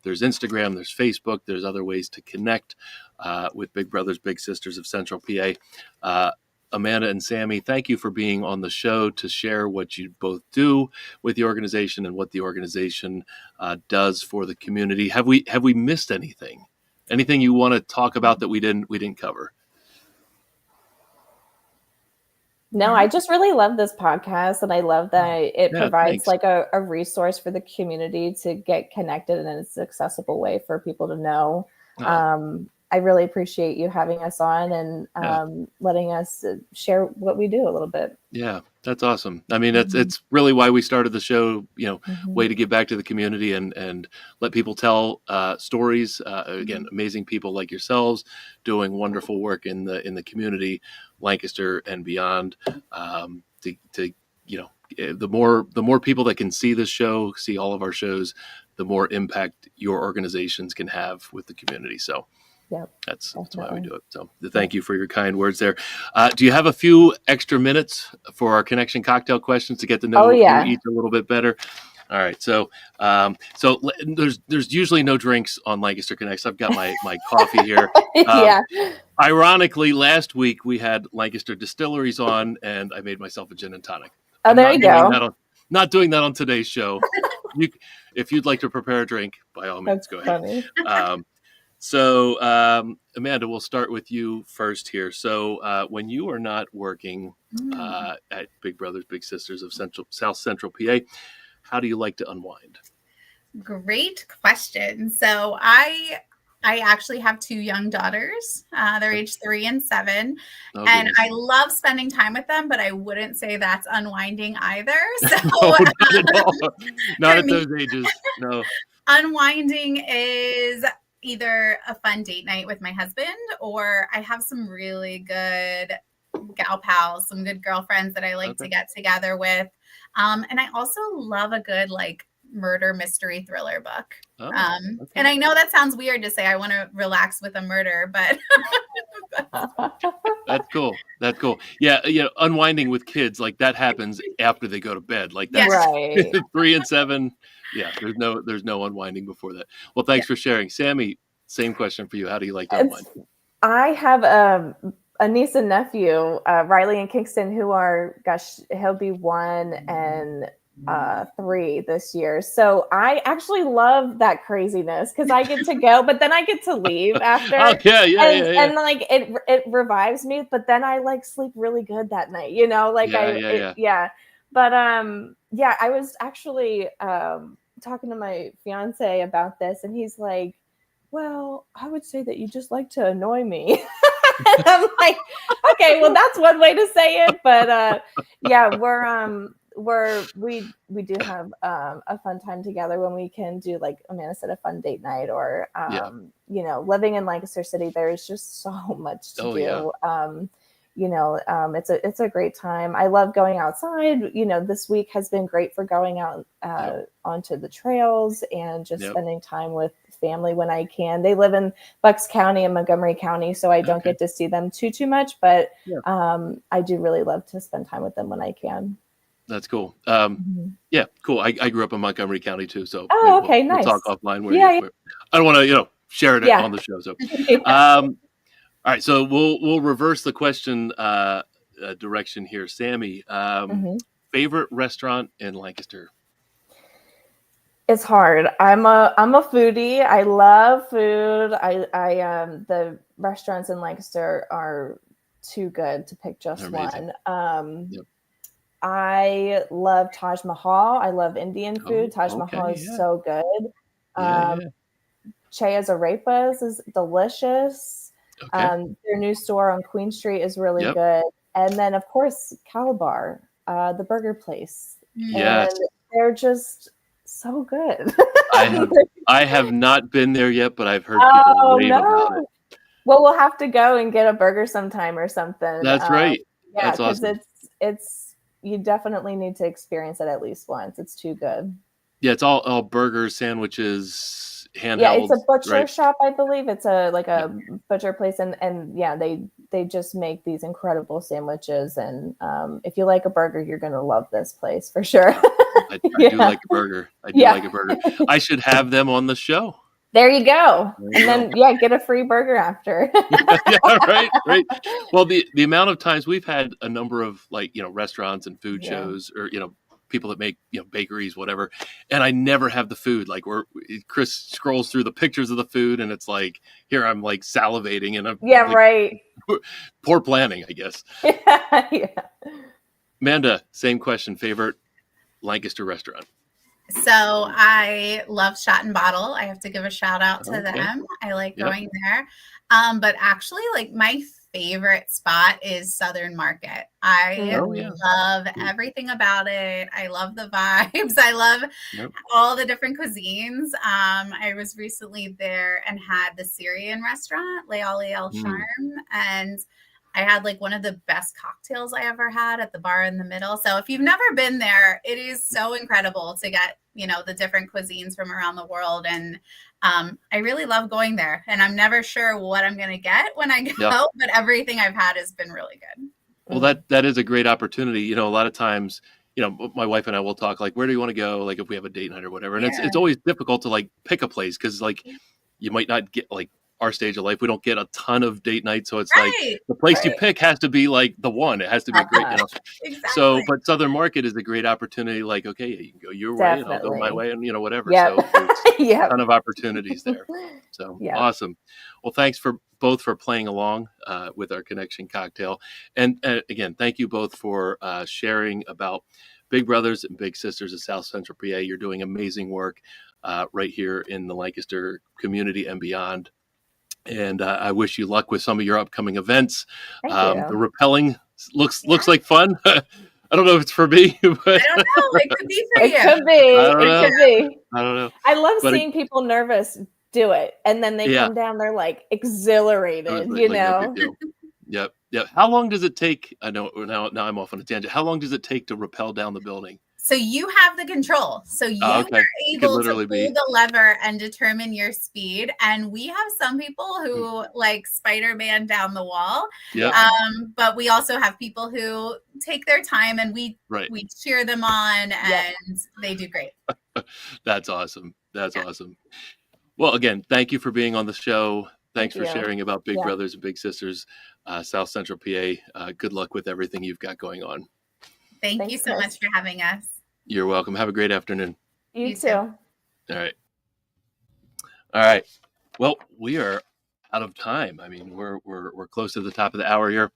There's Instagram, there's Facebook, there's other ways to connect with Big Brothers Big Sisters of Central PA. Amanda and Sami, thank you for being on the show to share what you both do with the organization and what the organization does for the community. Have we missed anything? Anything you want to talk about that we didn't cover? No, I just really love this podcast, and I love that it provides like a resource for the community to get connected, and it's an accessible way for people to know. I really appreciate you having us on and letting us share what we do a little bit. Yeah, that's awesome. I mean, it's really why we started the show, way to give back to the community and let people tell stories. Again, amazing people like yourselves doing wonderful work in the community, Lancaster and beyond. The more people that can see this show, see all of our shows, the more impact your organizations can have with the community. So that's why we do it. So thank you for your kind words there. Do you have a few extra minutes for our connection cocktail questions to get to know each a little bit better? All right. So there's usually no drinks on Lancaster Connects. I've got my coffee here. Ironically, last week we had Lancaster Distilleries on, and I made myself a gin and tonic. There you go. Not doing that on today's show. If you'd like to prepare a drink, by all means, go ahead. So, Amanda, we'll start with you first here. So when you are not working at Big Brothers Big Sisters of South Central PA, how do you like to unwind? Great question. So I actually have two young daughters. They're age 3 and 7. And I love spending time with them, but I wouldn't say that's unwinding either. So not at all. Not at those ages. No. Unwinding is either a fun date night with my husband, or I have some really good gal pals, some good girlfriends that I like to get together with. And I also love a good murder mystery thriller book. And I know that sounds weird to say I want to relax with a murder, but That's cool. Yeah, unwinding with kids that happens after they go to bed. That's right. 3 and 7. Yeah, there's no unwinding before that. Well, thanks for sharing. Sami, same question for you. How do you like to unwind? I have a niece and nephew, Riley and Kingston, who are, he'll be 1 and 3 this year. So I actually love that craziness because I get to go, but then I get to leave after. Oh, yeah. And like it revives me, but then I like sleep really good that night, like yeah. But I was actually talking to my fiance about this, and he's like, well, I would say that you just like to annoy me. And I'm like, okay, well, that's one way to say it. But we do have a fun time together when we can do, like Amanda said, a fun date night, or living in Lancaster City, there's just so much to do. Yeah. It's a great time. I love going outside. This week has been great for going out onto the trails and just spending time with family when I can. They live in Bucks County and Montgomery County, so I don't get to see them too much, but I do really love to spend time with them when I can. That's cool. Yeah, cool. I grew up in Montgomery County too, so nice. We'll talk offline. I don't want to, share it on the show. So, all right. So we'll reverse the question direction here, Sami. Favorite restaurant in Lancaster? It's hard. I'm a foodie. I love food. The restaurants in Lancaster are too good to pick just one. I love Taj Mahal. I love Indian food. Taj Mahal is so good. Cheya's Arepas is delicious. Their new store on Queen Street is really good. And then, of course, Calabar, the burger place. Yes. And they're just so good. I have not been there yet, but I've heard people rave about it. Well, we'll have to go and get a burger sometime or something. That's right. Yeah, that's awesome. It's you definitely need to experience it at least once. It's too good. Yeah, it's all burgers, sandwiches, handheld. Yeah, it's a butcher shop, I believe. It's a butcher place, and they just make these incredible sandwiches. And if you like a burger, you're gonna love this place for sure. I do like a burger. Like a burger. I should have them on the show. There you go. Then get a free burger after. Right. Well, the amount of times we've had a number of restaurants and food shows, or people that make bakeries, whatever, and I never have the food. Like Chris scrolls through the pictures of the food, and it's like, here I'm like salivating, and I'm right. Poor planning, I guess. Yeah. Amanda, same question. Favorite Lancaster restaurant? So I love Shot and Bottle. I have to give a shout out to them. I like going there. But actually, like, my favorite spot is Southern Market. I love everything about it. I love the vibes. I love all the different cuisines. I was recently there and had the Syrian restaurant, Layali El Sharm, and I had like one of the best cocktails I ever had at the bar in the middle. So if you've never been there, it is so incredible to get, the different cuisines from around the world. And I really love going there, and I'm never sure what I'm going to get when I go, but everything I've had has been really good. Well, that is a great opportunity. A lot of times, my wife and I will talk like, where do you want to go? Like if we have a date night or whatever. And it's always difficult to like pick a place, because like you might not get like our stage of life. We don't get a ton of date nights. So it's like the place you pick has to be like the one. It has to be great. Exactly. So, but Southern Market is a great opportunity. Like, okay, you can go your way and I'll go my way, and whatever. So there's a ton of opportunities there. So awesome. Well, thanks for both for playing along with our Connection Cocktail. And again, thank you both for sharing about Big Brothers and Big Sisters of South Central PA. You're doing amazing work right here in the Lancaster community and beyond. And I wish you luck with some of your upcoming events. The rappelling looks like fun. I don't know if it's for me, but I don't know. It could be for you. It could be. I don't know. I love seeing people nervous do it, and then they come down. They're like exhilarated, No big deal. Yep. How long does it take? I know now I'm off on a tangent. How long does it take to rappel down the building? So you have the control. So you are able to pull the lever and determine your speed. And we have some people who like Spider-Man down the wall. But we also have people who take their time, and we cheer them on, and they do great. That's awesome. Awesome. Well, again, thank you for being on the show. Thanks for you. sharing about Big Yeah. Brothers and Big Sisters, South Central PA. Good luck with everything you've got going on. Thank you Thanks, so Chris. much for having us. You're welcome. Have a great afternoon. You You too. too. All right. All right. Well, we are out of time. I mean, we're close to the top of the hour here.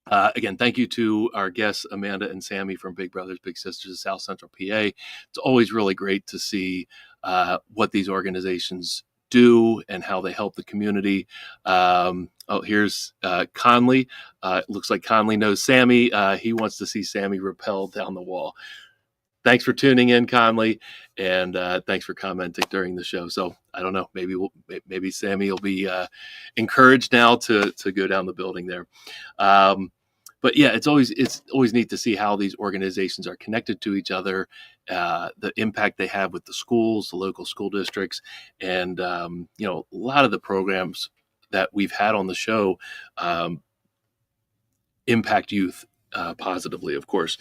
Again, thank you to our guests, Amanda and Sami from Big Brothers Big Sisters of South Central PA. It's always really great to see what these organizations do and how they help the community. Here's Conley. It looks like Conley knows Sami. He wants to see Sami rappel down the wall. Thanks for tuning in, Conley, and thanks for commenting during the show. So I don't know, maybe Sami will be encouraged now to go down the building there. But yeah, it's always neat to see how these organizations are connected to each other, the impact they have with the schools, the local school districts, and a lot of the programs that we've had on the show impact youth positively, of course.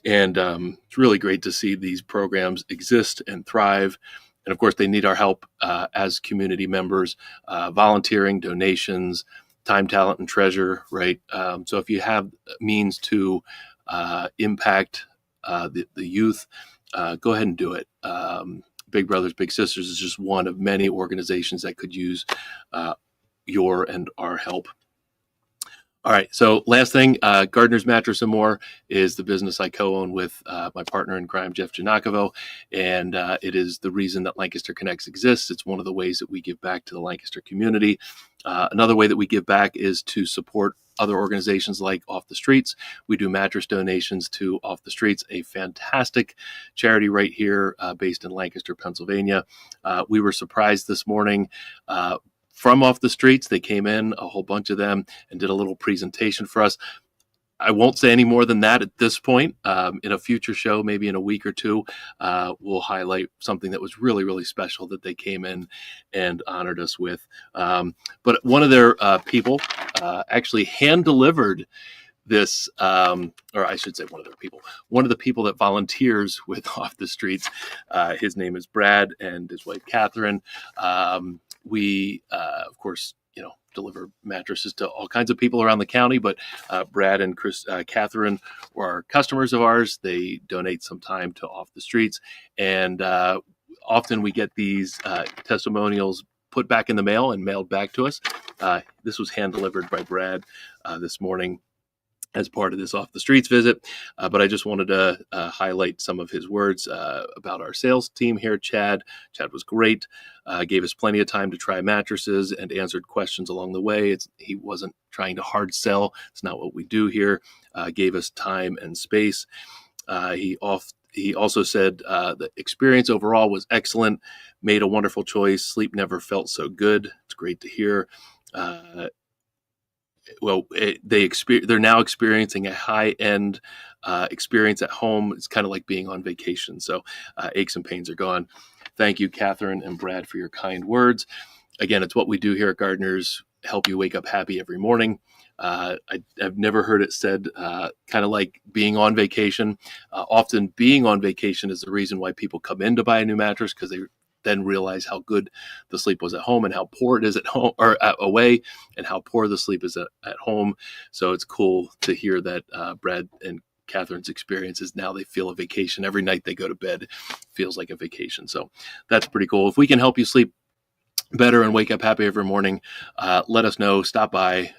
And it's really great to see these programs exist and thrive. And of course, they need our help as community members, volunteering, donations, time, talent, and treasure, right? So if you have means to impact the youth, go ahead and do it. Big Brothers Big Sisters is just one of many organizations that could use your and our help. All right. So last thing, Gardner's Mattress and More is the business I co-own with my partner in crime, Jeff Giannakovo. And it is the reason that Lancaster Connects exists. It's one of the ways that we give back to the Lancaster community. Another way that we give back is to support other organizations like Off the Streets. We do mattress donations to Off the Streets, a fantastic charity right here based in Lancaster, Pennsylvania. We were surprised this morning from Off the Streets. They came in, a whole bunch of them, and did a little presentation for us. I won't say any more than that at this point. In a future show, maybe in a week or two, we'll highlight something that was really, really special that they came in and honored us with. But one of their people actually hand-delivered this, or I should say one of the people that volunteers with Off the Streets. His name is Brad and his wife, Catherine. We, of course, deliver mattresses to all kinds of people around the county, but Brad and Catherine are customers of ours. They donate some time to Off the Streets, and often we get these testimonials put back in the mail and mailed back to us. This was hand-delivered by Brad this morning as part of this Off the Streets visit. But I just wanted to highlight some of his words about our sales team here. Chad was great, gave us plenty of time to try mattresses and answered questions along the way. He wasn't trying to hard sell. It's not what we do here. Gave us time and space. He also said the experience overall was excellent, made a wonderful choice. Sleep never felt so good. It's great to hear. They're now experiencing a high-end experience at home. It's kind of like being on vacation. So aches and pains are gone. Thank you, Catherine and Brad, for your kind words. Again, it's what we do here at Gardner's, help you wake up happy every morning. I've never heard it said kind of like being on vacation. Often being on vacation is the reason why people come in to buy a new mattress, because they then realize how good the sleep was at home and how poor it is at home or away, and how poor the sleep is at home. So it's cool to hear that Brad and Catherine's experience is now they feel a vacation. Every night they go to bed feels like a vacation. So that's pretty cool. If we can help you sleep better and wake up happy every morning, let us know. Stop by.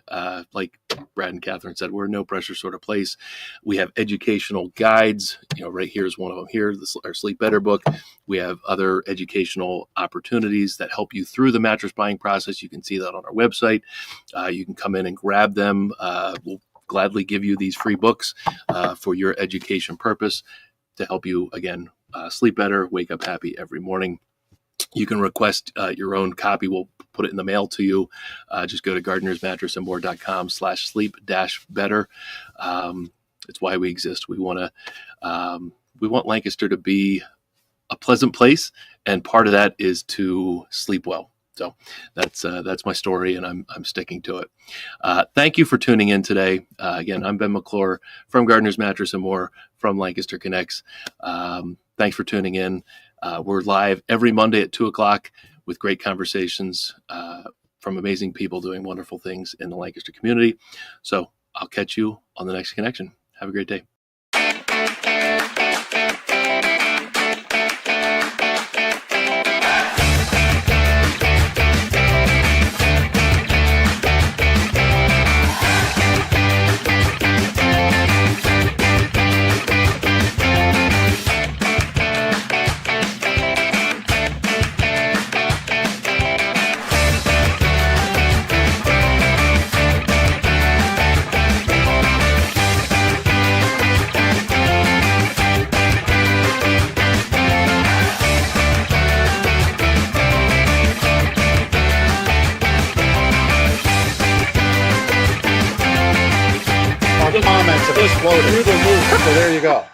Like Brad and Catherine said, we're a no pressure sort of place. We have educational guides. Right here is one of them here, our Sleep Better book. We have other educational opportunities that help you through the mattress buying process. You can see that on our website. You can come in and grab them. We'll gladly give you these free books for your education purpose to help you, again, sleep better, wake up happy every morning. You can request your own copy. We'll put it in the mail to you. Just go to gardnersmattressandmore.com/sleep-better. It's why we exist. We want Lancaster to be a pleasant place, and part of that is to sleep well. So that's my story, and I'm sticking to it. Thank you for tuning in today. Again, I'm Ben McClure from Gardner's Mattress and More from Lancaster Connects. Thanks for tuning in. We're live every Monday at 2:00 with great conversations from amazing people doing wonderful things in the Lancaster community. So I'll catch you on the next connection. Have a great day. Comments have exploded through the roof, so there you go.